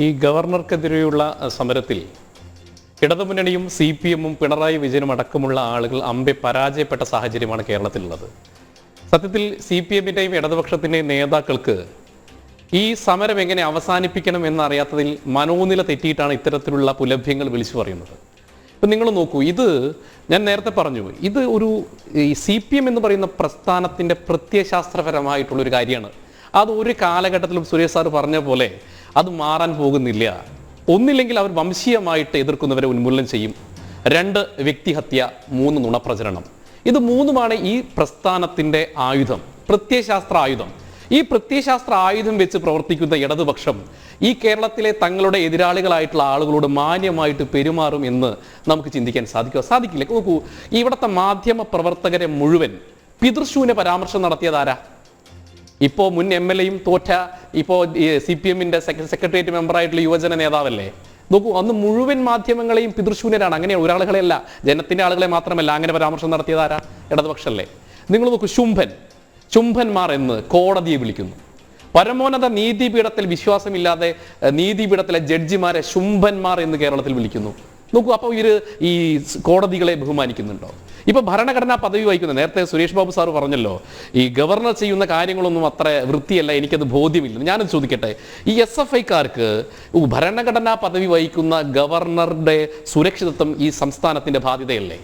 ഈ ഗവർണർക്കെതിരെയുള്ള സമരത്തിൽ ഇടതുമുന്നണിയും CPM-ഉം പിണറായി വിജയനും അടക്കമുള്ള ആളുകൾ അമ്പെ പരാജയപ്പെട്ട സാഹചര്യമാണ് കേരളത്തിലുള്ളത്. സത്യത്തിൽ CPM-ന്റെയും ഇടതുപക്ഷത്തിൻ്റെയും നേതാക്കൾക്ക് ഈ സമരം എങ്ങനെ അവസാനിപ്പിക്കണം എന്നറിയാത്തതിൽ മനോനില തെറ്റിയിട്ടാണ് ഇത്തരത്തിലുള്ള പുലഭ്യങ്ങൾ വിളിച്ചു പറയുന്നത്. ഇപ്പം നിങ്ങൾ നോക്കൂ, ഇത് ഞാൻ നേരത്തെ പറഞ്ഞു, ഇത് ഒരു CPM എന്ന് പറയുന്ന പ്രസ്ഥാനത്തിൻ്റെ പ്രത്യയശാസ്ത്രപരമായിട്ടുള്ളൊരു കാര്യമാണ്. അത് ഒരു കാലഘട്ടത്തിലും സുരേഷ് സാർ പറഞ്ഞ പോലെ അത് മാറാൻ പോകുന്നില്ല. ഒന്നില്ലെങ്കിൽ അവർ വംശീയമായിട്ട് എതിർക്കുന്നവരെ ഉന്മൂലനം ചെയ്യും, 2 വ്യക്തിഹത്യ, 3 നുണപ്രചരണം. ഇത് മൂന്നുമാണ് ഈ പ്രസ്ഥാനത്തിൻ്റെ ആയുധം, പ്രത്യയശാസ്ത്ര ആയുധം. ഈ പ്രത്യയശാസ്ത്ര ആയുധം വെച്ച് പ്രവർത്തിക്കുന്ന ഇടതുപക്ഷം ഈ കേരളത്തിലെ തങ്ങളുടെ എതിരാളികളായിട്ടുള്ള ആളുകളോട് മാന്യമായിട്ട് പെരുമാറും എന്ന് നമുക്ക് ചിന്തിക്കാൻ സാധിക്കില്ല. നോക്കൂ, ഇവിടുത്തെ മാധ്യമ പ്രവർത്തകരെ മുഴുവൻ പിതൃശൂന്യ പരാമർശം നടത്തിയതാരാ? ഇപ്പോൾ മുൻ MLA-യും തോറ്റ ഇപ്പോൾ CPM-ന്റെ സെക്രട്ടേറിയറ്റ് മെമ്പറായിട്ടുള്ള യുവജന നേതാവല്ലേ? നോക്കൂ, അന്ന് മുഴുവൻ മാധ്യമങ്ങളെയും പിതൃശൂന്യരാണ്. അങ്ങനെ ഒരാളുകളെയല്ല, ജനത്തിൻ്റെ ആളുകളെ മാത്രമല്ല അങ്ങനെ പരാമർശം നടത്തിയതാരാ? ഇടതുപക്ഷമല്ലേ? നിങ്ങൾ നോക്കൂ, ശുംഭന്മാർ എന്ന് കോടതിയെ വിളിക്കുന്നു. പരമോന്നത നീതിപീഠത്തിൽ വിശ്വാസമില്ലാതെ നീതിപീഠത്തിലെ ജഡ്ജിമാരെ ശുംഭന്മാർ എന്ന് കേരളത്തിൽ വിളിക്കുന്നു. നോക്കൂ, അപ്പോൾ ഈ കോടതികളെ ബഹുമാനിക്കുന്നുണ്ടോ? ഇപ്പൊ ഭരണഘടനാ പദവി വഹിക്കുന്ന, നേരത്തെ സുരേഷ് ബാബു സാർ പറഞ്ഞല്ലോ, ഈ ഗവർണർ ചെയ്യുന്ന കാര്യങ്ങളൊന്നും അത്ര വൃത്തിയല്ല, എനിക്കത് ബോധ്യമില്ല. ഞാനത് ചോദിക്കട്ടെ, ഈ SFI-ക്കാർക്ക് ഭരണഘടനാ പദവി വഹിക്കുന്ന ഗവർണറുടെ സുരക്ഷിതത്വം ഈ സംസ്ഥാനത്തിന്റെ ബാധ്യതയല്ലേ?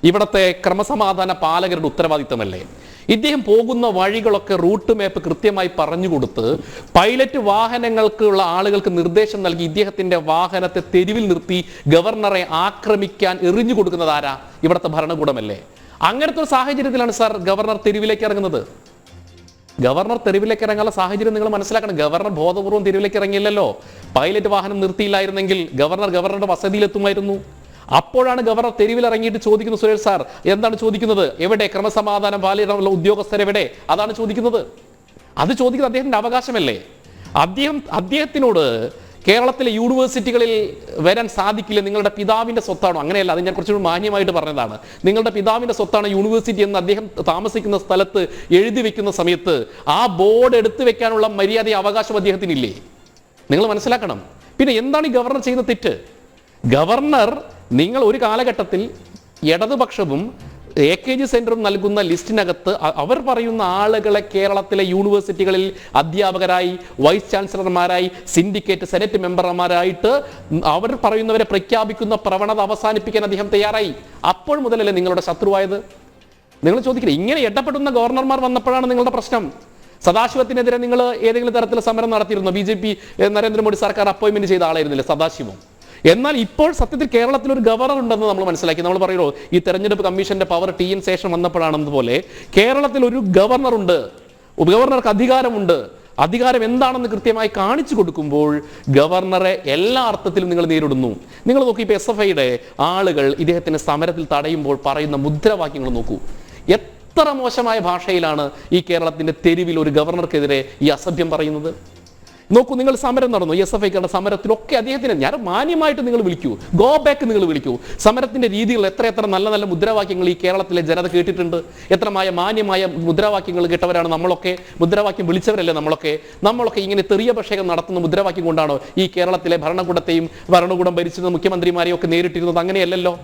ഇവിടുത്തെ ക്രമസമാധാന പാലകരുടെ ഉത്തരവാദിത്തമല്ലേ? ഇദ്ദേഹം പോകുന്ന വഴികളൊക്കെ റൂട്ട് മാപ്പ് കൃത്യമായി പറഞ്ഞു കൊടുത്ത് പൈലറ്റ് വാഹനങ്ങൾക്കുള്ള ആളുകൾക്ക് നിർദ്ദേശം നൽകി ഇദ്ദേഹത്തിന്റെ വാഹനത്തെ തെരുവിൽ നിർത്തി ഗവർണറെ ആക്രമിക്കാൻ എറിഞ്ഞു കൊടുക്കുന്നത് ആരാ? ഇവിടുത്തെ ഭരണകൂടമല്ലേ? അങ്ങനത്തെ ഒരു സാഹചര്യത്തിലാണ് സാർ ഗവർണർ തെരുവിലേക്ക് ഇറങ്ങുന്നത്. ഗവർണർ തെരുവിലേക്ക് ഇറങ്ങാനുള്ള സാഹചര്യം നിങ്ങൾ മനസ്സിലാക്കണം. ഗവർണർ ബോധപൂർവ്വം തെരുവിലേക്ക് ഇറങ്ങിയില്ലല്ലോ. പൈലറ്റ് വാഹനം നിർത്തിയില്ലായിരുന്നെങ്കിൽ ഗവർണറുടെ വസതിയിലെത്തുമായിരുന്നു. അപ്പോഴാണ് ഗവർണർ തെരുവിൽ ഇറങ്ങിയിട്ട് ചോദിക്കുന്നത്, സുരേഷ് സാർ എന്താണ് ചോദിക്കുന്നത്? എവിടെ ക്രമസമാധാനം പാലിക്കാനുള്ള ഉദ്യോഗസ്ഥരെവിടെ? അതാണ് ചോദിക്കുന്നത്. അത് ചോദിക്കുന്നത് അദ്ദേഹത്തിന്റെ അവകാശമല്ലേ? അദ്ദേഹത്തിനോട് കേരളത്തിലെ യൂണിവേഴ്സിറ്റികളിൽ വരാൻ സാധിക്കില്ല, നിങ്ങളുടെ പിതാവിന്റെ സ്വത്താണോ? അങ്ങനെയല്ല, അത് ഞാൻ കുറച്ചുകൂടി മാന്യമായിട്ട് പറഞ്ഞതാണ്. നിങ്ങളുടെ പിതാവിന്റെ സ്വത്താണ് യൂണിവേഴ്സിറ്റി എന്ന് അദ്ദേഹം താമസിക്കുന്ന സ്ഥലത്ത് എഴുതി വെക്കുന്ന സമയത്ത് ആ ബോർഡ് എടുത്തു വെക്കാനുള്ള മര്യാദ അവകാശം അദ്ദേഹത്തിനില്ലേ? നിങ്ങൾ മനസ്സിലാക്കണം. പിന്നെ എന്താണ് ഈ ഗവർണർ ചെയ്യുന്ന തെറ്റ്? ഗവർണർ, നിങ്ങൾ ഒരു കാലഘട്ടത്തിൽ ഇടതുപക്ഷവും AKG സെന്ററും നൽകുന്ന ലിസ്റ്റിനകത്ത് അവർ പറയുന്ന ആളുകളെ കേരളത്തിലെ യൂണിവേഴ്സിറ്റികളിൽ അധ്യാപകരായി, വൈസ് ചാൻസലർമാരായി, സിൻഡിക്കേറ്റ് സെനറ്റ് മെമ്പർമാരായിട്ട് അവർ പറയുന്നവരെ പ്രഖ്യാപിക്കുന്ന പ്രവണത അവസാനിപ്പിക്കാൻ അദ്ദേഹം തയ്യാറായി. അപ്പോൾ മുതലല്ലേ നിങ്ങളുടെ ശത്രുവായത്? നിങ്ങൾ ചോദിക്കില്ല, ഇങ്ങനെ ഇടപെടുന്ന ഗവർണർമാർ വന്നപ്പോഴാണ് നിങ്ങളുടെ പ്രശ്നം. സദാശിവത്തിനെതിരെ നിങ്ങൾ ഏതെങ്കിലും തരത്തിൽ സമരം നടത്തിയിരുന്നോ? BJP നരേന്ദ്രമോദി സർക്കാർ അപ്പോയിന്റ്മെന്റ് ചെയ്ത ആളായിരുന്നില്ലേ സദാശിവം? എന്നാൽ ഇപ്പോൾ സത്യത്തിൽ കേരളത്തിൽ ഒരു ഗവർണർ ഉണ്ടെന്ന് നമ്മൾ മനസ്സിലാക്കി. നമ്മൾ പറയുമോ, ഈ തെരഞ്ഞെടുപ്പ് കമ്മീഷന്റെ പവർ TN ശേഷം വന്നപ്പോഴാണെന്നതുപോലെ കേരളത്തിൽ ഒരു ഗവർണറുണ്ട്, ഗവർണർക്ക് അധികാരമുണ്ട്. അധികാരം എന്താണെന്ന് കൃത്യമായി കാണിച്ചു കൊടുക്കുമ്പോൾ ഗവർണറെ എല്ലാ അർത്ഥത്തിലും നിങ്ങൾ നേരിടുന്നു. നിങ്ങൾ നോക്കൂ, ഇപ്പോൾ SFI-യുടെ ആളുകൾ ഇദ്ദേഹത്തിന് സമരത്തിൽ തടയുമ്പോൾ പറയുന്ന മുദ്രാവാക്യങ്ങൾ നോക്കൂ. എത്ര മോശമായ ഭാഷയിലാണ് ഈ കേരളത്തിന്റെ തെരുവിൽ ഒരു ഗവർണർക്കെതിരെ ഈ അസഭ്യം പറയുന്നത്. നോക്കൂ, നിങ്ങൾ സമരം നടന്നു, SFI-ക്കാരുടെ സമരത്തിലൊക്കെ അദ്ദേഹത്തിന് ഞാൻ മാന്യമായിട്ട് നിങ്ങൾ വിളിക്കൂ, ഗോ ബാക്ക് നിങ്ങൾ വിളിക്കൂ. സമരത്തിന്റെ രീതികൾ എത്ര നല്ല മുദ്രാവാക്യങ്ങൾ ഈ കേരളത്തിലെ ജനത കേട്ടിട്ടുണ്ട്. എത്ര മാന്യമായ മുദ്രാവാക്യങ്ങൾ കേട്ടവരാണ് നമ്മളൊക്കെ. മുദ്രാവാക്യം വിളിച്ചവരല്ലേ നമ്മളൊക്കെ ഇങ്ങനെ തെറിയഭിഷേകം നടത്തുന്ന മുദ്രാവാക്യം കൊണ്ടാണോ ഈ കേരളത്തിലെ ഭരണകൂടം ഭരിച്ചിരുന്ന മുഖ്യമന്ത്രിമാരെയും ഒക്കെ നേരിട്ടിരുന്നത്? അങ്ങനെയല്ലല്ലോ.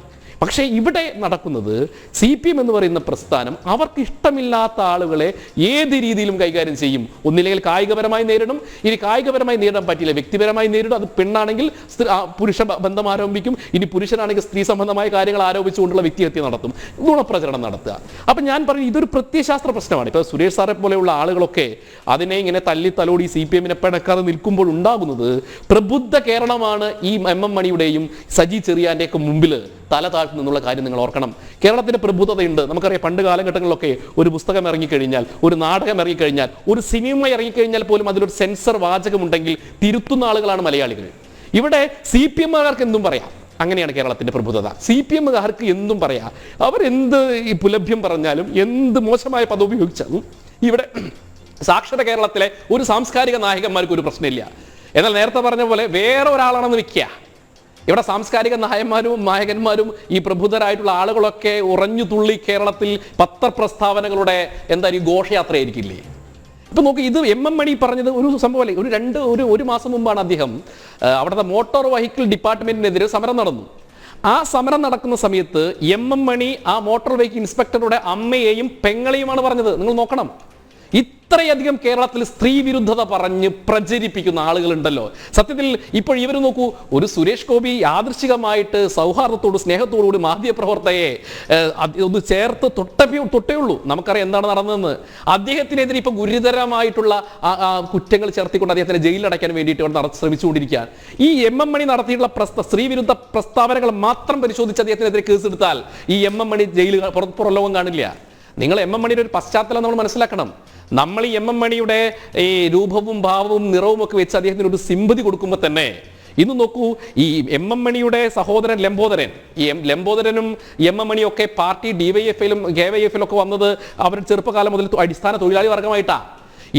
പക്ഷേ ഇവിടെ നടക്കുന്നത് CPM എന്ന് പറയുന്ന പ്രസ്ഥാനം അവർക്ക് ഇഷ്ടമില്ലാത്ത ആളുകളെ ഏത് രീതിയിലും കൈകാര്യം ചെയ്യും. ഒന്നില്ലെങ്കിൽ കായികപരമായി നേരിടും, ഇനി കായികപരമായി നേരിടാൻ പറ്റില്ല വ്യക്തിപരമായി നേരിടും. അത് പെണ്ണാണെങ്കിൽ പുരുഷ ബന്ധം ആരോപിക്കും, ഇനി പുരുഷനാണെങ്കിൽ സ്ത്രീ സംബന്ധമായ കാര്യങ്ങൾ ആരോപിച്ചുകൊണ്ടുള്ള വ്യക്തിഹത്യ നടത്തും, നുണപ്രചരണം നടത്തുക. അപ്പം ഞാൻ പറയും, ഇതൊരു പ്രത്യയശാസ്ത്ര പ്രശ്നമാണ്. ഇപ്പോൾ സുരേഷ് സാറെ പോലെയുള്ള ആളുകളൊക്കെ അതിനെ ഇങ്ങനെ തല്ലോടി CPM-നെ പിണക്കാതെ നിൽക്കുമ്പോൾ ഉണ്ടാകുന്നത് പ്രബുദ്ധ കേരളമാണ് ഈ MM മണിയുടെയും സജി ചെറിയാൻ്റെയൊക്കെ മുമ്പിൽ തല താഴ്ത്തുന്നുള്ള കാര്യം നിങ്ങൾ ഓർക്കണം. കേരളത്തിന്റെ പ്രബുദ്ധതയുണ്ട്. നമുക്കറിയാം, പണ്ട് കാലഘട്ടങ്ങളിലൊക്കെ ഒരു പുസ്തകം ഇറങ്ങിക്കഴിഞ്ഞാൽ, ഒരു നാടകം ഇറങ്ങിക്കഴിഞ്ഞാൽ, ഒരു സിനിമ ഇറങ്ങിക്കഴിഞ്ഞാൽ പോലും അതിലൊരു സെൻസർ വാചകമുണ്ടെങ്കിൽ തിരുത്തുന്ന ആളുകളാണ് മലയാളികൾ. ഇവിടെ CPM-കാർക്ക് എന്തും പറയാം. അങ്ങനെയാണ് കേരളത്തിന്റെ പ്രബുദ്ധത. CPM-കാർക്ക് എന്തും പറയാം. അവരെന്ത് ഈ പുലഭ്യം പറഞ്ഞാലും, എന്ത് മോശമായ പദം ഉപയോഗിച്ചാലും ഇവിടെ സാക്ഷര കേരളത്തിലെ ഒരു സാംസ്കാരിക നായകന്മാർക്ക് ഒരു പ്രശ്നമില്ല. എന്നാൽ നേരത്തെ പറഞ്ഞ പോലെ വേറെ ഒരാളാണെന്ന് വെക്കുക, ഇവിടെ സാംസ്കാരിക നായകന്മാരും ഈ പ്രബുദ്ധരായിട്ടുള്ള ആളുകളൊക്കെ ഉറഞ്ഞു തുള്ളി കേരളത്തിൽ പത്രപ്രസ്താവനകളുടെ ഘോഷയാത്രയായിരിക്കില്ലേ? ഇപ്പൊ നോക്കി, ഇത് എം മണി പറഞ്ഞത് ഒരു സംഭവമല്ലേ. ഒരു മാസം മുമ്പാണ് അദ്ദേഹം അവിടുത്തെ മോട്ടോർ വെഹിക്കിൾ ഡിപ്പാർട്ട്മെന്റിനെതിരെ സമരം നടന്നു. ആ സമരം നടക്കുന്ന സമയത്ത് എം മണി ആ മോട്ടോർ വെഹിക്കിൾ ഇൻസ്പെക്ടറുടെ അമ്മയെയും പെങ്ങളെയുമാണ് പറഞ്ഞത്. നിങ്ങൾ നോക്കണം, ഇത്രയധികം കേരളത്തിൽ സ്ത്രീ വിരുദ്ധത പറഞ്ഞ് പ്രചരിപ്പിക്കുന്ന ആളുകളുണ്ടല്ലോ. സത്യത്തിൽ ഇപ്പോൾ ഇവർ നോക്കൂ, ഒരു സുരേഷ് ഗോപി യാദൃശികമായിട്ട് സൗഹാർദ്ദത്തോട് സ്നേഹത്തോടുകൂടി മാധ്യമപ്രവർത്തകയെ ഒന്ന് ചേർത്ത് തൊട്ടേ ഉള്ളൂ. നമുക്കറിയാം എന്താണ് നടന്നതെന്ന്. അദ്ദേഹത്തിനെതിരെ ഇപ്പൊ ഗുരുതരമായിട്ടുള്ള കുറ്റങ്ങൾ ചേർത്തിക്കൊണ്ട് അദ്ദേഹത്തിനെ ജയിലിലടയ്ക്കാൻ വേണ്ടിയിട്ട് ശ്രമിച്ചുകൊണ്ടിരിക്കാൻ ഈ എം മണി നടത്തിയിട്ടുള്ള സ്ത്രീ വിരുദ്ധ പ്രസ്താവനകൾ മാത്രം പരിശോധിച്ച് അദ്ദേഹത്തിനെതിരെ കേസെടുത്താൽ ഈ എം മണി ജയിലുകൾ പുറലോകം കാണില്ല. നിങ്ങൾ എം മണിയുടെ ഒരു പശ്ചാത്തലം നമ്മൾ മനസ്സിലാക്കണം. നമ്മൾ ഈ എം മണിയുടെ ഈ രൂപവും ഭാവവും നിറവും ഒക്കെ വെച്ച് അദ്ദേഹത്തിന് ഒരു സിമ്പതി കൊടുക്കുമ്പോൾ തന്നെ ഇന്ന് നോക്കൂ, ഈ എം മണിയുടെ സഹോദരൻ ലംബോദരൻ, ഈ ലംബോദരനും എം മണിയും ഒക്കെ പാർട്ടി ഡിവൈഎഫ്ഐയിലും കെവൈഎഫിലും ഒക്കെ വന്നത് അവരുടെ ചെറുപ്പകാലം മുതൽ അടിസ്ഥാന തൊഴിലാളി വർഗമായിട്ടാണ്.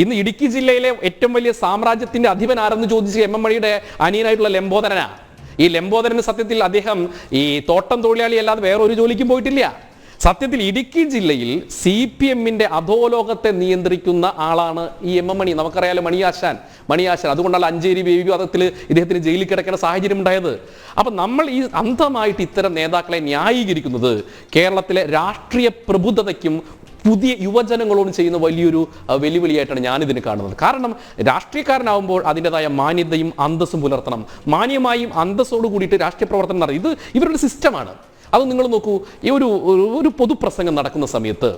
ഇന്ന് ഇടുക്കി ജില്ലയിലെ ഏറ്റവും വലിയ സാമ്രാജ്യത്തിന്റെ അധിപൻ ആരെന്ന് ചോദിച്ച് എം മണിയുടെ അനിയനായിട്ടുള്ള ലംബോദരനാ. ഈ ലംബോദരന് സത്യത്തിൽ അദ്ദേഹം ഈ തോട്ടം തൊഴിലാളി അല്ലാതെ വേറെ ഒരു ജോലിക്കും പോയിട്ടില്ല. സത്യത്തിൽ ഇടുക്കി ജില്ലയിൽ CPM-ന്റെ അധോലോകത്തെ നിയന്ത്രിക്കുന്ന ആളാണ് ഈ എം മണി. നമുക്കറിയാലോ മണിയാശാൻ. അതുകൊണ്ടാണ് അഞ്ചേരി ബേബി വിവാദത്തിൽ ഇദ്ദേഹത്തിന് ജയിലിൽ കിടക്കുന്ന സാഹചര്യം ഉണ്ടായത്. അപ്പൊ നമ്മൾ ഈ അന്ധമായിട്ട് ഇത്തരം നേതാക്കളെ ന്യായീകരിക്കുന്നത് കേരളത്തിലെ രാഷ്ട്രീയ പ്രബുദ്ധതയ്ക്കും പുതിയ യുവജനങ്ങളോട് ചെയ്യുന്ന വലിയൊരു വെല്ലുവിളിയായിട്ടാണ് ഞാനിതിന് കാണുന്നത്. കാരണം രാഷ്ട്രീയക്കാരനാവുമ്പോൾ അതിൻ്റെതായ മാന്യതയും അന്തസ്സും പുലർത്തണം. മാന്യമായും അന്തസ്സോട് കൂടിയിട്ട് രാഷ്ട്രീയ പ്രവർത്തനം നടത്തും. ഇത് ഇവരുടെ സിസ്റ്റമാണ്. അത് നിങ്ങൾ നോക്കൂ, ഈ ഒരു പൊതുപ്രസംഗം നടക്കുന്ന സമയത്ത്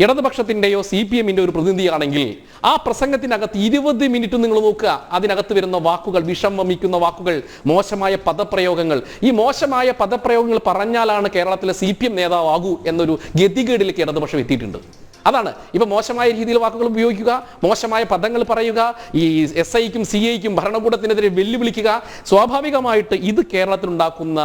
ഇടതുപക്ഷത്തിൻ്റെയോ CPM-ന്റെ ഒരു പ്രതിനിധിയാണെങ്കിൽ ആ പ്രസംഗത്തിനകത്ത് 20 മിനിറ്റ് നിങ്ങൾ നോക്കുക, അതിനകത്ത് വരുന്ന വാക്കുകൾ, വിഷം വമിക്കുന്ന വാക്കുകൾ, മോശമായ പദപ്രയോഗങ്ങൾ. ഈ മോശമായ പദപ്രയോഗങ്ങൾ പറഞ്ഞാലാണ് കേരളത്തിലെ CPM നേതാവാകൂ എന്നൊരു ഗതികേടിലേക്ക് ഇടതുപക്ഷം എത്തിയിട്ടുണ്ട്. അതാണ് ഇപ്പൊ മോശമായ രീതിയിൽ വാക്കുകൾ ഉപയോഗിക്കുക, മോശമായ പദങ്ങൾ പറയുക, ഈ SIക്കും CIക്കും ഭരണകൂടത്തിനെതിരെ വെല്ലുവിളിക്കുക. സ്വാഭാവികമായിട്ട് ഇത് കേരളത്തിലുണ്ടാക്കുന്ന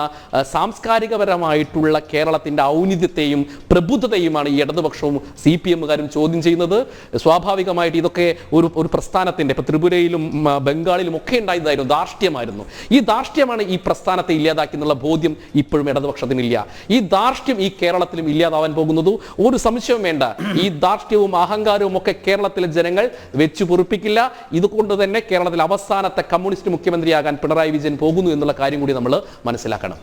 സാംസ്കാരികപരമായിട്ടുള്ള കേരളത്തിന്റെ ഔന്നിത്യത്തെയും പ്രബുദ്ധതയുമാണ് ഈ ഇടതുപക്ഷവും CPM-കാരും ചോദ്യം ചെയ്യുന്നത്. സ്വാഭാവികമായിട്ട് ഇതൊക്കെ ഒരു പ്രസ്ഥാനത്തിന്റെ ഇപ്പൊ ത്രിപുരയിലും ബംഗാളിലും ഒക്കെ ഉണ്ടായതായിരുന്നു, ധാർഷ്ട്യമായിരുന്നു. ഈ ധാർഷ്ട്യമാണ് ഈ പ്രസ്ഥാനത്തെ ഇല്ലാതാക്കി എന്നുള്ള ബോധ്യം ഇപ്പോഴും ഇടതുപക്ഷത്തിനില്ല. ഈ ധാർഷ്ട്യം ഈ കേരളത്തിലും ഇല്ലാതാവാൻ പോകുന്നത് ഒരു സംശയവും വേണ്ട. ഈ ധാർഷ്ട്യവും അഹങ്കാരവും ഒക്കെ കേരളത്തിലെ ജനങ്ങൾ വെച്ചു പൊറുപ്പിക്കില്ല. ഇതുകൊണ്ട് തന്നെ കേരളത്തിലെ അവസാനത്തെ കമ്മ്യൂണിസ്റ്റ് മുഖ്യമന്ത്രിയാകാൻ പിണറായി വിജയൻ പോകുന്നു എന്നുള്ള കാര്യം കൂടി നമ്മൾ മനസ്സിലാക്കണം.